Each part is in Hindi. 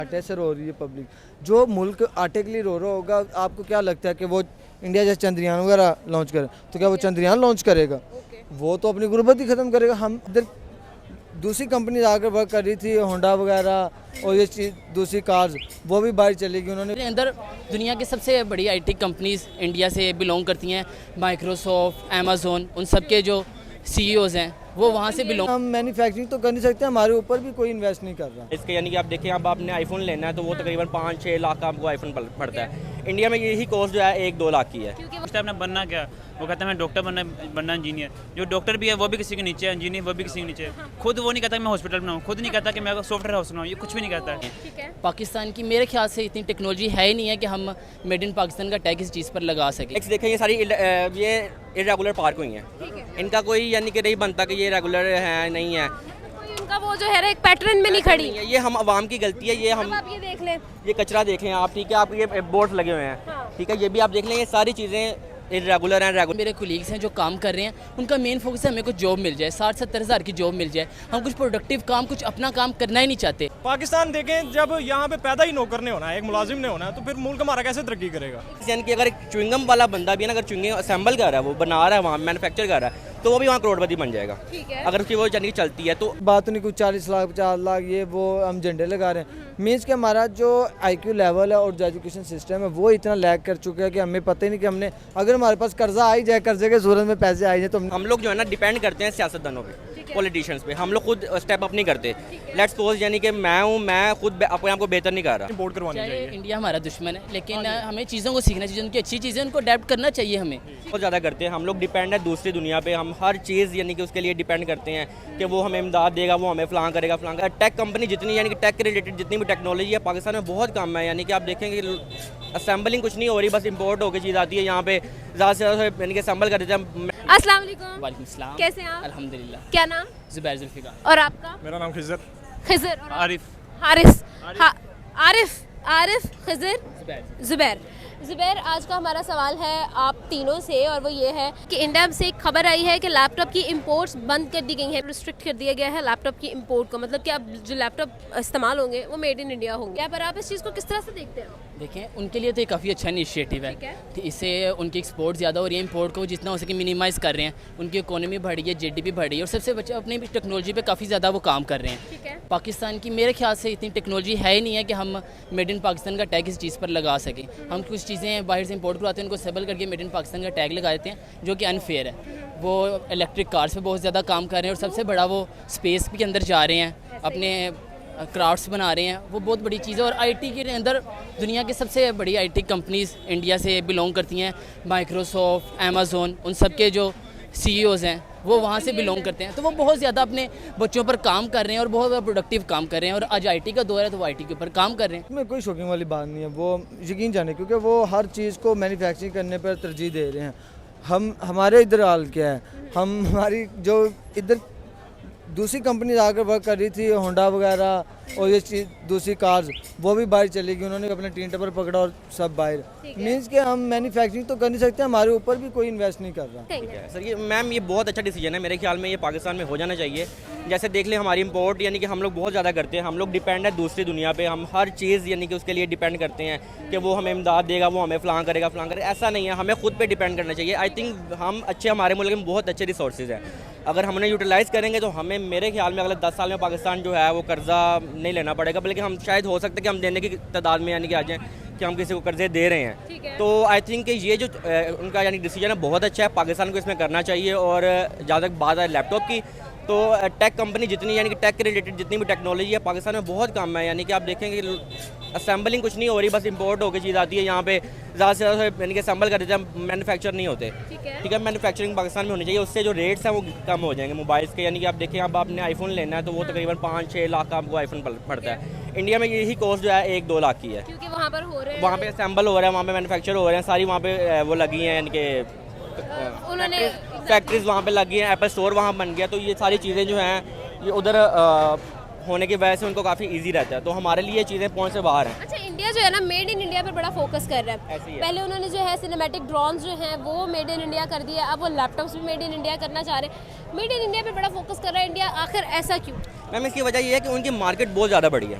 आटे से रो रही है पब्लिक। जो मुल्क आटे के लिए रो रहा होगा, आपको क्या लगता है कि वो इंडिया जैसे चंद्रयान वगैरह लॉन्च करे तो क्या वो चंद्रयान लॉन्च करेगा? वो तो अपनी गुर्बत ही ख़त्म करेगा। हम इधर दूसरी कंपनी आकर वर्क कर रही थी, होंडा वगैरह और ये चीज़ दूसरी कार्स, वो भी बाहर चलेगी। उन्होंने मेरे अंदर दुनिया की सबसे बड़ी आईटी कंपनीज इंडिया से बिलोंग करती हैं। माइक्रोसॉफ्ट, अमेज़न, उन सब के जो सीईओज़ हैं वो वहाँ से बिलोंग। हम मैन्युफैक्चरिंग तो कर नहीं सकते, हमारे ऊपर भी कोई इन्वेस्ट नहीं कर रहा। इसके यानी कि आप देखें, अब आपने आईफोन लेना है तो वो तकरीबन 5-6 लाख का आपको आईफोन पड़ता है। इंडिया में यही कॉस्ट जो है 1-2 लाख की है। उस टाइम बनना क्या, वो कहता है मैं डॉक्टर बनना इंजीनियर। जो डॉक्टर भी है वो भी किसी के नीचे है, इंजीनियर वो भी किसी के नीचे है। खुद वो नहीं कहता कि मैं हॉस्पिटल बनाऊँ, खुद नहीं कहता कि मैं सॉफ्टवेयर हाउस बनाऊँ, ये कुछ भी नहीं कहता है। पाकिस्तान की मेरे ख्याल से इतनी टेक्नोलॉजी है ही नहीं है कि हम मेड इन पाकिस्तान का टैग इस चीज़ पर लगा सकें। देखें, ये सारी ये इरेगुलर पार्क हुई हैं। इनका कोई यानी कि नहीं बनता कि ये रेगुलर है नहीं है। उनका वो जो है एक पैटर्न में नहीं खड़ी। ये हम आवाम की गलती है। ये हम आप ये देख लें, ये कचरा देख लें आप, ठीक है, आप ये बोर्ड्स लगे हुए हैं, ठीक है, ये भी आप देख लें, ये सारी चीज़ें इरेगुलर हैं। रेगुलर मेरे कोलीग्स हैं जो काम कर रहे हैं, उनका मेन फोकस है हमें कुछ जॉब मिल जाए, 60-70 हज़ार की जॉब मिल जाए। हम कुछ प्रोडक्टिव काम, कुछ अपना काम करना ही नहीं चाहते। पाकिस्तान देखें, जब यहाँ पे पैदा ही नौकर ने होना है, एक मुलाजिम ने होना है, तो फिर मुल्क हमारा कैसे तरक्की करेगा? यानी कि अगर एक च्युइंगम वाला बंदा भी है ना, अगर च्युइंगम असेंबल कर रहा है, वो बना रहा है, वहाँ मैन्युफैक्चर कर रहा है, तो वो भी वहाँ करोड़पति बन जाएगा अगर उसकी वो यानी कि चलती है। तो बात नहीं कुछ 40 लाख 50 लाख ये वो हम झंडे लगा रहे हैं। मीन्स कि हमारा जो IQ लेवल है और जो एजुकेशन सिस्टम है वो इतना लैग कर चुका है कि हमें पता ही नहीं कि हमने, अगर हमारे पास कर्जा आ ही जाए, कर्जे के सूरत में पैसे आ ही जाए, तो हम लोग जो है ना डिपेंड करते हैं सियासतदानों पे, पॉलिटिशियंस पे। हम लोग खुद स्टेप अप नहीं करते। लेट्स सपोज यानी कि मैं खुद अपने आप को बेहतर नहीं कर रहा। इम्पोर्ट करवानी चाहे चाहिए। इंडिया हमारा दुश्मन है, लेकिन हमें चीज़ों को सीखना चाहिए, उनकी अच्छी चीज़ें उनको अडेप्ट करना चाहिए। हमें बहुत ज़्यादा करते हैं हम लोग, डिपेंड है दूसरी दुनिया पे। हम हर चीज़ यानी कि उसके लिए डिपेंड करते हैं कि वो हमें इमदाद देगा, वो हमें फ़लाँ करेगा फ़लाँ करेगा। टेक कंपनी जितनी यानी कि टेक के रिलेटेड जितनी भी टेक्नोलॉजी है पाकिस्तान में बहुत कम है। यानी कि आप देखेंगे असेंबलिंग कुछ नहीं हो रही, बस इंपोर्ट होकर चीज़ आती है यहाँ पे, ज़्यादा से ज़्यादा यानी कि असेंबल कर देते हैं। अस्सलाम वालेकुम। वालेकुम सलाम। कैसे हैं आप? अल्हम्दुलिल्लाह। क्या नाम? ज़ुबैर जुल्फ़िकार। और आपका? मेरा नाम खिजर खिजर। और आरिफ हारिस। आरिफ खिजर ज़ुबैर। ज़ुबैर, आज का हमारा सवाल है आप तीनों से, और वो ये है कि इंडिया से एक खबर आई है कि लैपटॉप की इंपोर्ट्स बंद कर दी गई हैं, रिस्ट्रिक्ट कर दिया गया है लैपटॉप की इंपोर्ट को। मतलब कि अब जो लैपटॉप इस्तेमाल होंगे वो मेड इन इंडिया होंगे। क्या पर आप इस चीज़ को किस तरह से देखते हैं? देखें, उनके लिए तो ये काफ़ी अच्छा इनिशिएटिव है। ठीक है। तो इससे उनकी एक्सपोर्ट ज़्यादा हो रही है, इंपोर्ट को जितना हो सके मिनिमाइज़ कर रहे हैं। उनकी इकोनॉमी बढ़ रही है, GDP बढ़ रही है, और सबसे बच्चे अपनी टेक्नोलॉजी पे काफ़ी ज़्यादा वो काम कर रहे हैं। ठीक है। पाकिस्तान की मेरे ख्याल से इतनी टेक्नोलॉजी है ही नहीं है कि हम मेड इन पाकिस्तान का टैग इस चीज़ पर लगा सकें। हम कुछ चीज़ें बाहर से इंपोर्ट करवाते हैं, उनको सेबल करके मेड इन पाकिस्तान का टैग लगा देते हैं, जो कि अनफेयर है। वो इलेक्ट्रिक कार्स पे बहुत ज़्यादा काम कर रहे हैं, और सबसे बड़ा वो स्पेस के अंदर जा रहे हैं, अपने क्राफ्ट्स बना रहे हैं। वो बहुत बड़ी चीज़ है। और IT के अंदर दुनिया की सबसे बड़ी IT कंपनीज इंडिया से बिलोंग करती हैं। माइक्रोसॉफ्ट, अमेज़न, उन सब के जो सीईओज़ हैं वो वहाँ से बिलोंग करते हैं। तो वो बहुत ज़्यादा अपने बच्चों पर काम कर रहे हैं और बहुत ज़्यादा प्रोडक्टिव काम कर रहे हैं। और आज IT का दौर है तो वो IT के ऊपर काम कर रहे हैं। इसमें कोई शॉकिंग वाली बात नहीं है, वो यकीन जाने, क्योंकि वो हर चीज़ को मैन्युफैक्चरिंग करने पर तरजीह दे रहे हैं। हमारे इधर हाल क्या है, हमारी जो इधर दूसरी कंपनी आकर वर्क कर रही थी, होंडा वगैरह और ये चीज़ दूसरी कार्स, वो भी बाहर चलेगी। उन्होंने अपने टीन टेपर पकड़ा और सब बाहर। मीन्स कि हम मैन्युफैक्चरिंग तो कर नहीं सकते, हमारे ऊपर भी कोई इन्वेस्ट नहीं कर रहा। सर ये मैम, ये बहुत अच्छा डिसीजन है मेरे ख्याल में। ये पाकिस्तान में हो जाना चाहिए। जैसे देख लें हमारी इंपोर्ट यानी कि हम लोग बहुत ज़्यादा करते हैं। हम लोग डिपेंड है दूसरी दुनिया पे। हम हर चीज़ यानी कि उसके लिए डिपेंड करते हैं कि वो हमें इमदाद देगा, वो हमें फ़लाँ करेगा फ़लाँ करेगा। ऐसा नहीं है, हमें खुद पे डिपेंड करना चाहिए। आई थिंक हम अच्छे, हमारे मुल्क में बहुत अच्छे रिसोर्सेज हैं। अगर हम उन्हें यूटिलाइज़ करेंगे तो हमें, मेरे ख्याल में अगले 10 साल में पाकिस्तान जो है वो कर्जा नहीं लेना पड़ेगा, बल्कि हम शायद हो सकता है कि हम देने की तादाद में यानी कि आ जाएँ कि हम किसी को कर्जे दे रहे हैं। तो आई थिंक कि ये जो उनका यानी डिसीजन है बहुत अच्छा है, पाकिस्तान को इसमें करना चाहिए। और जहाँ तक बात है लैपटॉप की, तो टेक कंपनी जितनी यानी कि टेक के रिलेटेड जितनी भी टेक्नोलॉजी है पाकिस्तान में बहुत कम है। यानी कि आप देखेंगे असेंबलिंग कुछ नहीं हो रही, बस इंपोर्ट होकर चीज़ आती है यहाँ पे, ज़्यादा से ज़्यादा यानी कि असेंबल कर देते हैं, मैन्युफैक्चर नहीं होते। ठीक है, मैन्युफैक्चरिंग पाकिस्तान में होनी चाहिए, उससे जो रेट्स हैं वो कम हो जाएंगे मोबाइल्स के। यानी कि आप देखें, अब आपने आईफोन लेना है तो वो तकरीबन 5-6 लाख का आपको आईफोन पड़ता है। इंडिया में यही कॉस्ट जो है 1-2 लाख की है, क्योंकि वहाँ पर हो रहे हैं, वहाँ पे असेंबल हो रहा है, वहाँ पे मैन्युफैक्चर हो रहे हैं, सारी वहाँ पे वो लगी हैं, यानी कि उन्होंने फैक्ट्रीज वहाँ पे लगी हैं, एप्पल स्टोर वहाँ बन गया। तो ये सारी चीज़ें जो हैं ये उधर होने की वजह से उनको काफ़ी इजी रहता है। तो हमारे लिए ये चीज़ें पहुँच से बाहर हैं। अच्छा, इंडिया जो है ना मेड इन इंडिया पर बड़ा फोकस कर रहा है। ऐसी है। पहले उन्होंने जो है सिनेमैटिक ड्रोन्स जो हैं वो मेड इन इंडिया कर दिया, अब वो लैपटॉप्स भी मेड इन इंडिया करना चाह रहे हैं। मेड इन इंडिया पे बड़ा फोकस कर रहा है इंडिया, आखिर ऐसा क्यों? मैम इसकी वजह ये है कि उनकी मार्केट बहुत ज़्यादा बड़ी है।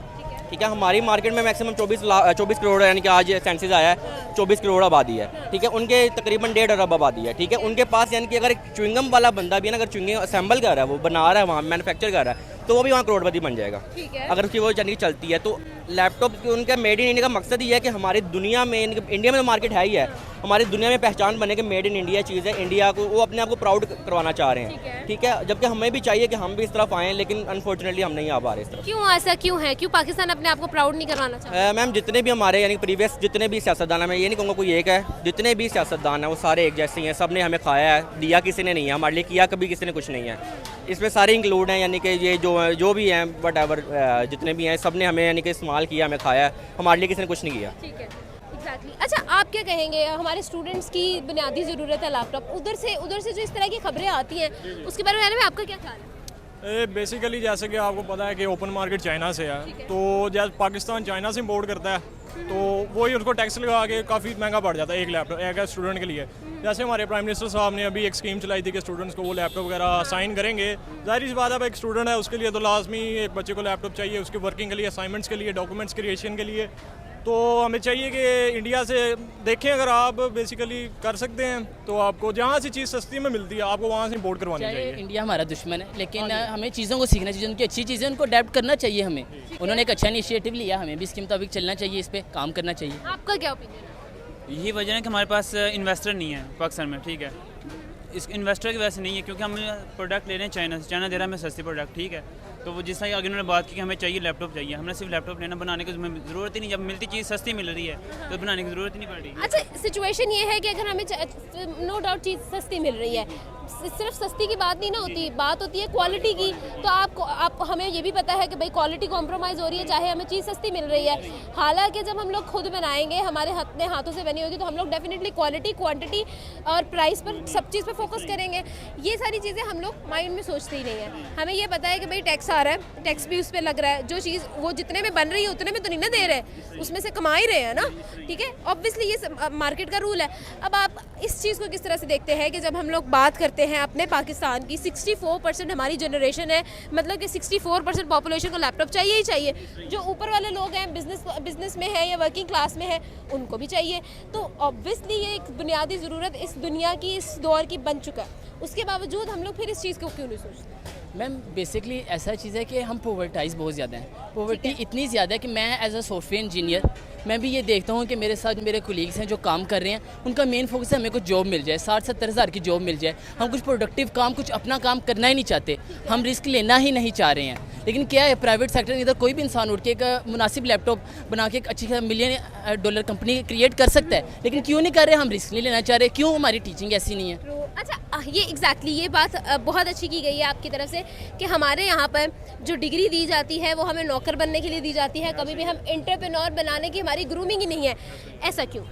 ठीक है। हमारी मार्केट में मैक्सिमम 24 करोड़ यानी कि आज सेंसस आया है, 24 करोड़ आबादी है, ठीक है। उनके तकरीबन 1.5 अरब आबादी है, ठीक है। उनके पास यानी कि अगर एक च्युइंगम वाला बंदा भी है ना, अगर च्युइंगम असेंबल कर रहा है, वो बना रहा है, वहाँ मैन्युफैक्चर कर रहा है, तो वो भी वहाँ करोड़पति बन जाएगा, ठीक है। अगर उसकी वो यानी कि चलती है। तो लैपटॉप उनका मेड इन इंडिया का मकसद ये है कि हमारी दुनिया में, इंडिया में तो मार्केट है ही है, हमारी दुनिया में पहचान बने कि मेड इन इंडिया चीज़ है, इंडिया को वो अपने आप को प्राउड करवाना चाह रहे हैं, ठीक है। जबकि हमें भी चाहिए कि हम भी इस तरफ आएँ, लेकिन अनफॉर्चुनेटली हम नहीं आ पा रहे इस तरफ। क्यों ऐसा क्यों है, क्यों पाकिस्तान अपने आप को प्राउड नहीं करवाना चाहता? मैम जितने भी हमारे यानी प्रीवियस जितने भी सियासतदान हैं, मैं ये नहीं कहूँगा कोई एक है, जितने भी सियासतदान हैं वो सारे एक जैसे ही हैं, सब ने हमें खाया है, दिया किसी ने नहीं है, हमारे लिए किया कभी किसी ने कुछ नहीं है। इसमें सारे इंक्लूड हैं, यानी कि ये जो भी हैं वटएवर जितने भी हैं, सब ने हमें यानी कि इस्तेमाल किया, हमें खाया है, हमारे लिए किसी ने कुछ नहीं किया। ठीक है, एग्जैक्टली। अच्छा, आप क्या कहेंगे, हमारे स्टूडेंट्स की बुनियादी ज़रूरत है लैपटॉप, उधर से जो इस तरह की खबरें आती हैं उसके बारे में आपका क्या ख्याल है? बेसिकली जैसे कि आपको पता है कि ओपन मार्केट चाइना से है, तो जैसे पाकिस्तान चाइना से इंपोर्ट करता है, तो वही उसको टैक्स लगा के काफ़ी महंगा पड़ जाता है एक लैपटॉप एक स्टूडेंट के लिए। जैसे हमारे प्राइम मिनिस्टर साहब ने अभी एक स्कीम चलाई थी कि स्टूडेंट्स को वो लैपटॉप वगैरह साइन करेंगे। जाहिर सी बात है, अब एक स्टूडेंट है उसके लिए तो लाजमी एक बच्चे को लैपटॉप चाहिए, उसके वर्किंग के लिए, असाइनमेंट्स के लिए, डॉक्यूमेंट्स क्रिएशन के लिए। तो हमें चाहिए कि इंडिया से देखें, अगर आप बेसिकली कर सकते हैं तो आपको जहाँ से चीज़ सस्ती में मिलती है आपको वहाँ से इंपोर्ट करवानी चाहे चाहिए। इंडिया हमारा दुश्मन है, लेकिन हमें चीज़ों को सीखना चाहिए, उनकी अच्छी चीज़ें उनको अडेप्ट करना चाहिए हमें। उन्होंने एक अच्छा इनिशिएटिव लिया, हमें भी इसके मुताबिक चलना चाहिए, इस पर काम करना चाहिए। आपका क्या ओपिनियन है? यही वजह है कि हमारे पास इन्वेस्टर नहीं है पाकिस्तान में, ठीक है। इस इन्वेस्टर की वजह से नहीं है, क्योंकि हम प्रोडक्ट ले रहे हैं चाइना से, चाइना दे रहा है हमें सस्ती प्रोडक्ट, ठीक है। तो वो जिस तरह आगे उन्होंने बात की कि हमें चाहिए लैपटॉप चाहिए, हमने सिर्फ लैपटॉप लेना, बनाने की ज़रूरत ही नहीं, जब मिलती चीज़ सस्ती मिल रही है तो बनाने की ज़रूरत ही नहीं पड़ रही। अच्छा, सिचुएशन ये है कि अगर हमें नो डाउट चीज़ सस्ती मिल रही है, सिर्फ सस्ती की बात नहीं ना होती, बात होती है क्वालिटी की। तो आप हमें ये भी पता है कि भाई क्वालिटी कॉम्प्रोमाइज़ हो रही है, चाहे हमें चीज़ सस्ती मिल रही है। हालांकि जब हम लोग खुद बनाएंगे, हमारे अपने हाथों से बनी होगी, तो हम लोग डेफिनेटली क्वालिटी, क्वांटिटी और प्राइस पर सब चीज़ पर फोकस करेंगे। ये सारी चीज़ें हम लोग माइंड में सोचते ही नहीं है। हमें ये पता है कि भाई टैक्स आ रहा है, टैक्स भी उस पर लग रहा है, जो चीज़ वो जितने में बन रही है उतने में तो नहीं ना दे रहे, उसमें से कमा ही रहे हैं ना, ठीक है। ऑब्वियसली ये मार्केट का रूल है। अब आप इस चीज़ को किस तरह से देखते हैं कि जब हम लोग बात करते हैं अपने पाकिस्तान की, 64% हमारी जनरेशन है, मतलब कि 64% पॉपुलेशन को लैपटॉप चाहिए ही चाहिए। जो ऊपर वाले लोग हैं, बिजनेस में है या वर्किंग क्लास में है, उनको भी चाहिए। तो ऑब्वियसली ये एक बुनियादी ज़रूरत इस दुनिया की, इस दौर की बन चुका है। उसके बावजूद हम लोग फिर इस चीज़ को क्यों नहीं सोचते? मैम बेसिकली ऐसा चीज़ है कि हम पोवर्टाइज बहुत ज़्यादा हैं, पोवर्टी इतनी ज़्यादा है कि मैं एज अ सॉफ्टवेयर इंजीनियर मैं भी ये देखता हूँ कि मेरे साथ जो मेरे कोलीग्स हैं जो काम कर रहे हैं, उनका मेन फोकस है हमें कुछ जॉब मिल जाए, 60-70 हज़ार की जॉब मिल जाए। हम कुछ प्रोडक्टिव काम, कुछ अपना काम करना ही नहीं चाहते, हम रिस्क लेना ही नहीं चाह रहे हैं। लेकिन क्या है, प्राइवेट सेक्टर में इधर कोई भी इंसान उठ के एक मुनासिब लैपटॉप बना के एक अच्छी $1 कंपनी क्रिएट कर सकता है, लेकिन क्यों नहीं कर रहे? हम रिस्क नहीं लेना चाह रहे। क्यों? हमारी टीचिंग ऐसी नहीं है। अच्छा, ये एग्जैक्टली ये बात बहुत अच्छी की गई है आपकी तरफ से कि हमारे यहाँ पर जो डिग्री दी जाती है वो हमें नौकर बनने के लिए दी जाती है, कभी भी हम एंटरप्रेन्योर बनाने की हमारी ग्रूमिंग ही नहीं है। ऐसा क्यों?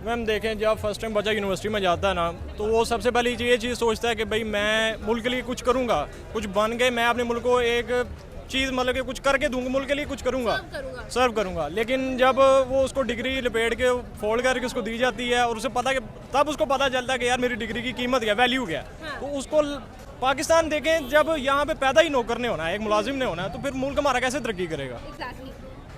मैम देखें, जब फर्स्ट टाइम बच्चा यूनिवर्सिटी में जाता है ना, तो वो सबसे पहले ये चीज़ सोचता है कि भाई मैं मुल्क के लिए कुछ करूँगा, कुछ बन के मैं अपने मुल्क को एक चीज़ मतलब कि कुछ करके दूंगा, मुल्क के लिए कुछ करूँगा, सर्व करूँगा। लेकिन जब वो उसको डिग्री लपेट के फोल्ड करके उसको दी जाती है और उसे पता कि तब उसको पता चलता है कि यार मेरी डिग्री की कीमत क्या, वैल्यू क्या है। तो उसको पाकिस्तान देखें, जब यहाँ पे पैदा ही नौकर ने होना है, एक मुलाजिम ने होना है, तो फिर मुल्क हमारा कैसे तरक्की करेगा?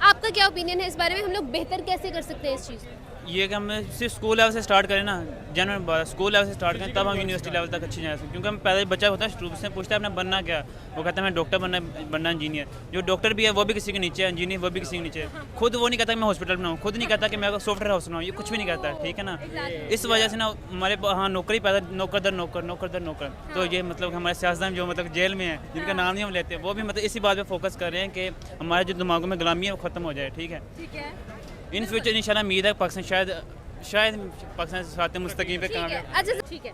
आपका क्या ओपिनियन है इस बारे में? हम लोग बेहतर कैसे कर सकते हैं इस चीज़ को? ये कि हम सिर्फ स्कूल लेवल से स्टार्ट करें ना, जनरल बात, स्कूल लेवल से स्टार्ट करें, तब हम यूनिवर्सिटी लेवल तक अच्छी जा सकते हैं। क्योंकि हम पहले बच्चा होता है शुरू से पूछता है अपना बनना क्या, वो कहता है मैं डॉक्टर बनना इंजीनियर। जो डॉक्टर भी है वो भी किसी के नीचे है, इंजीनियर वो भी किसी के नीचे है। खुद वो नहीं कहता कि मैं हॉस्पिटल बनाऊँ, खुद नहीं कहता कि मैं सॉफ्टवेयर हाउस बनाऊँ, ये कुछ भी नहीं कहता है, ठीक है ना। इस वजह से ना हमारे हाँ नौकरी पैदा, नौकर दर नौकर। तो ये मतलब हमारे सियासतदान जो मतलब जेल में है, जिनका नाम नहीं हम लेते, वो भी मतलब इसी बात पर फोकस कर रहे हैं कि हमारे जो दिमागों में गुलामी है वो ख़त्म हो जाए, ठीक है। इन फ्यूचर इंशाल्लाह उम्मीद है पाकिस्तान शायद पाकिस्तान से साथ मुस्तकीम पे काम है। अच्छा ठीक है,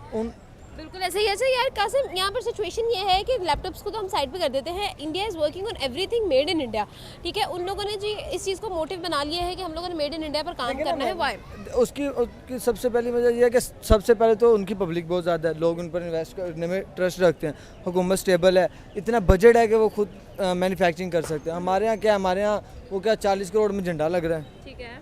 बिल्कुल ऐसे ही। अच्छा यार कासिम, यहाँ पर सिचुएशन ये है कि लैपटॉप्स को तो हम साइड पे कर देते हैं, India is working on everything made in India, ठीक है। उन लोगों ने जी इस चीज़ को मोटिव बना लिया है कि हम लोगों ने मेड इन इंडिया पर काम करना है। वाई? उसकी सबसे पहली वजह यह है कि सबसे पहले तो उनकी पब्लिक बहुत ज़्यादा है, लोग उन पर इन्वेस्ट करने में ट्रस्ट रखते हैं, हुकूमत स्टेबल है, इतना बजट है कि वो खुद मैन्युफैक्चरिंग कर सकते हैं। हमारे यहाँ क्या, हमारे यहाँ वो क्या 40 करोड़ में झंडा लग रहा है, ठीक है।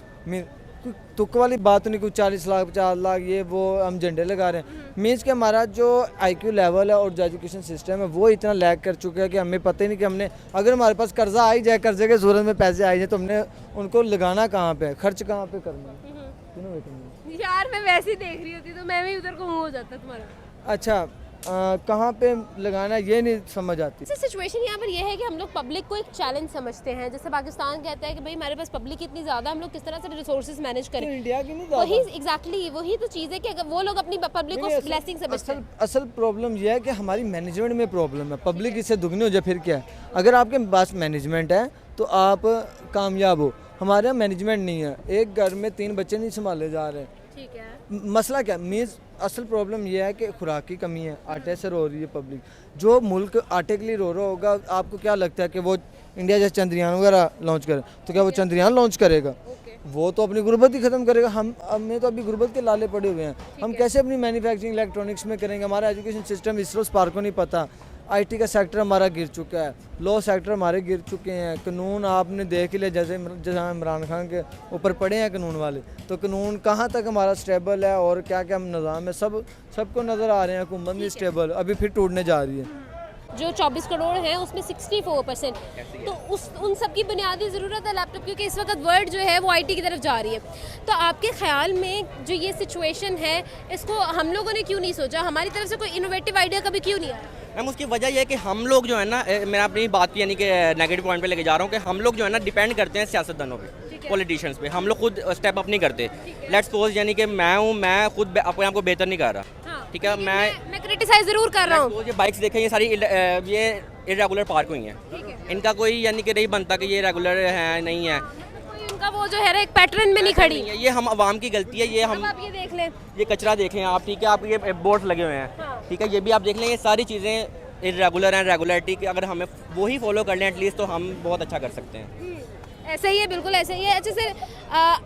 कोई तुक वाली बात नहीं, कोई 40 लाख 50 लाख ये वो हम झंडे लगा रहे हैं। मीन्स कि हमारा जो IQ लेवल है और जो एजुकेशन सिस्टम है वो इतना लैग कर चुका है कि हमें पता ही नहीं कि हमने, अगर हमारे पास कर्जा आ ही जाए, कर्जे के सूरत में पैसे आ ही जाए, तो हमने उनको लगाना कहाँ पे, खर्च कहाँ पे करना है। यार मैं वैसे ही देख रही होती तो मैं भी उधर को मुँह हो जाता तुम्हारा। अच्छा कहाँ पे लगाना है ये नहीं समझ आती। सिचुएशन यहाँ पर यह है कि हम लोग पब्लिक को एक चैलेंज समझते हैं। जैसे पाकिस्तान कहता है कि भाई हमारे पास पब्लिक इतनी ज़्यादा, हम लोग किस तरह से रिसोर्सेज मैनेज करें। इंडिया की नहीं वही एग्जैक्टली वही तो चीज़ है कि अगर वो लोग अपनी पब्लिक को ब्लेसिंग समझते हैं। असल प्रॉब्लम यह है कि हमारी मैनेजमेंट में प्रॉब्लम है। पब्लिक इससे दुगनी हो जाए फिर क्या है। अगर आपके पास मैनेजमेंट है तो आप कामयाब हो। हमारे यहाँ मैनेजमेंट नहीं है, एक घर में 3 बच्चे नहीं संभाले जा रहे। ठीक है, मसला क्या मीन्स असल प्रॉब्लम यह है कि खुराक की कमी है, आटे से रो रही है पब्लिक। जो मुल्क आटे के लिए रो रहा होगा, आपको क्या लगता है कि वो इंडिया जैसे चंद्रयान वगैरह लॉन्च करे तो क्या वो चंद्रयान लॉन्च करेगा? वो तो अपनी गुर्बत ही ख़त्म करेगा। हमें तो अभी गुर्बत के लाले पड़े हुए हैं। हम कैसे अपनी मैन्युफैक्चरिंग इलेक्ट्रॉनिक्स में करेंगे? हमारा एजुकेशन सिस्टम इसरो स्पार्क को नहीं पता। IT का सेक्टर हमारा गिर चुका है, लॉ सेक्टर हमारे गिर चुके हैं। कानून आपने देख लिया, जैसे इमरान खान के ऊपर पड़े हैं कानून वाले, तो कानून कहाँ तक हमारा स्टेबल है और क्या क्या निज़ाम है सबको नज़र आ रहे हैं। हुकूमत नहीं स्टेबल, अभी फिर टूटने जा रही है। जो 24 करोड़ हैं उसमें 64%, तो उन सब की बुनियादी ज़रूरत है लैपटॉप, क्योंकि इस वक्त वर्ल्ड जो है वो IT की तरफ जा रही है। तो आपके ख्याल में जो ये सिचुएशन है इसको हम लोगों ने क्यों नहीं सोचा? हमारी तरफ से कोई इनोवेटिव आइडिया कभी क्यों नहीं आया? मैम उसकी वजह यह है कि हम लोग जो है ना, मैं अपनी बात यानी कि नेगेटिव पॉइंट पे लेके जा रहा हूँ कि हम लोग जो है ना डिपेंड करते हैं सियासतदानों पे, पॉलिटिशियंस पे। हम लोग खुद स्टेप अप नहीं करते। लेट्स सपोज यानी कि मैं खुद अपने आप को बेहतर नहीं कर रहा, ठीक है, मैं क्रिटिसाइज जरूर कर रहा हूँ। ये बाइक्स देखें, ये सारी ये इरेगुलर पार्क हुई हैं। इनका कोई यानी कि नहीं बनता कि ये रेगुलर है नहीं है, उनका वो जो है एक पैटर्न में नहीं खड़ी। ये हम आवाम की गलती है। ये हम आप ये देख लें, ये कचरा देखें आप, ठीक है, आप ये बोर्ड्स लगे हुए हैं, ठीक है, ये भी आप देख लें। ये सारी चीज़ें इरेगुलर हैं। रेगुलरिटी की अगर हमें वही फॉलो कर लें एटलीस्ट, तो हम बहुत अच्छा कर सकते हैं। ऐसा ही है, बिल्कुल ऐसा ही है। अच्छा सर,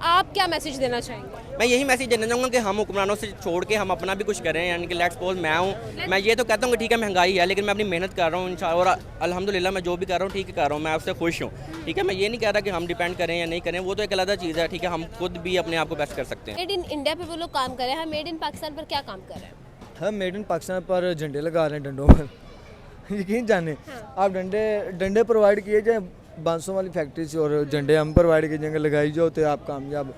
आप क्या मैसेज देना चाहेंगे? मैं यही मैसेज देना चाहूँगा कि हम हुक्मरानों से छोड़ के हम अपना भी कुछ करें। यानी कि लेट्स सपोज मैं हूँ, मैं ये तो कहता हूँ कि ठीक है महंगाई है, लेकिन मैं अपनी मेहनत कर रहा हूँ इंशाल्लाह, और अल्हम्दुलिल्लाह मैं जो भी कर रहा हूँ ठीक कर रहा हूँ, मैं उससे खुश हूँ, ठीक है। मैं ये नहीं कह रहा कि हम डिपेंड करें या नहीं करें, वो तो एक अलग चीज़ है, ठीक है। हम खुद भी अपने आप को बेस्ट कर सकते हैं। मेड इन इंडिया पे वो लोग काम कर रहे हैं, हम मेड इन पाकिस्तान पर क्या काम कर रहे हैं? हम मेड इन पाकिस्तान पर झंडे लगा रहे हैं, डंडों पर। यकीन जाने आप डंडे प्रोवाइड किए जाए बांसों वाली फैक्ट्री से, और झंडे हम प्रोवाइड किए जाएंगे, लगाई जाओ तो आप कामयाब।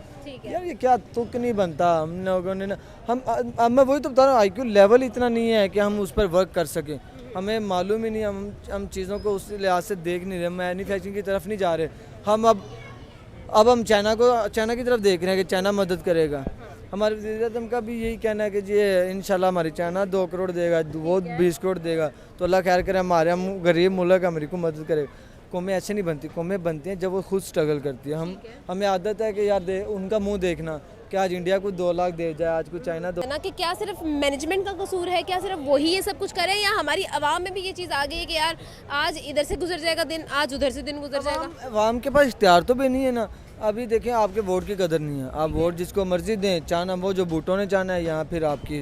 यार ये क्या तुक नहीं बनता। हम लोगों ने ना मैं वही तो बता रहा हूँ, IQ लेवल इतना नहीं है कि हम उस पर वर्क कर सकें। हमें मालूम ही नहीं, हम चीज़ों को उस लिहाज से देख नहीं रहे, मैन्युफैक्चरिंग की तरफ नहीं जा रहे। हम अब हम चाइना की तरफ देख रहे हैं कि चाइना मदद करेगा। हमारे वज़ीर-ए-आज़म का भी यही कहना है कि जी इंशाल्लाह हमारी चाइना 2 करोड़ देगा, वो 20 करोड़ देगा, तो अल्लाह खैर करे, हमारे हम गरीब मुल्क हमारी को मदद करेगा। कौमें ऐसे नहीं बनती, कौमें बनती हैं जब वो खुद स्ट्रगल करती है। हमें आदत है कि यार उनका मुंह देखना कि आज इंडिया को 2 लाख दे जाए, आज को चाइना ना, कि क्या सिर्फ मैनेजमेंट का कसूर है, क्या सिर्फ वही ये सब कुछ करे, या हमारी आवाम में भी ये चीज़ आ गई है कि यार आज इधर से गुजर जाएगा दिन, आज उधर से दिन गुजर जाएगा। आवाम के पास इख्तियार तो भी नहीं है ना। अभी देखें, आपके वोट की कदर नहीं है, आप वोट जिसको मर्जी दें, चाहना वो जो बूटों ने चाहना है, या फिर आपकी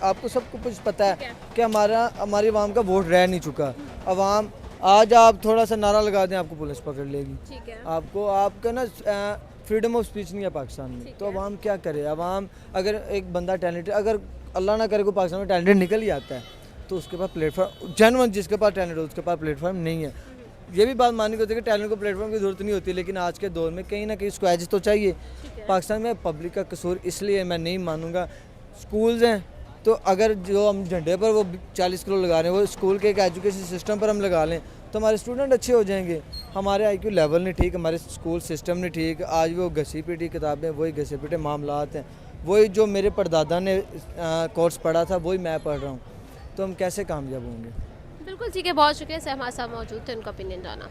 आपको सबको कुछ पता है कि हमारी आवाम का वोट रह नहीं चुका। आवाम आज आप थोड़ा सा नारा लगा दें, आपको पुलिस पकड़ लेगी। ठीक है, आपका ना फ्रीडम ऑफ स्पीच नहीं है पाकिस्तान में, तो अवाम क्या करे? अवाम अगर एक बंदा टैलेंटेड, अगर अल्लाह ना करे को पाकिस्तान में टैलेंटेड निकल ही आता है, तो उसके पास प्लेटफॉर्म, जेन्युइन जिसके पास टैलेंट हो उसके पास प्लेटफॉर्म नहीं है। ये भी बात माननी होती है कि टैलेंट को प्लेटफॉर्म की जरूरत नहीं होती, लेकिन आज के दौर में कहीं ना कहीं उसको एज तो चाहिए। पाकिस्तान में पब्लिक का कसूर इसलिए मैं नहीं मानूंगा। स्कूल्स हैं, तो अगर जो हम झंडे पर वो 40 करोड़ लगा रहे हैं, वो स्कूल के एक एजुकेशन सिस्टम पर हम लगा लें, तो हमारे स्टूडेंट अच्छे हो जाएंगे। हमारे IQ लेवल नहीं ठीक, हमारे स्कूल सिस्टम नहीं ठीक। आज वो घसी पीटी किताबें, वही घसी पीटे मामलात हैं, वही जो मेरे परदादा ने कोर्स पढ़ा था वही मैं पढ़ रहा हूँ, तो हम कैसे कामयाब होंगे? बिल्कुल ठीक है, बहुत शुक्रिया सर, हमारे साथ मौजूद थे, उनका ओपिनियन जाना।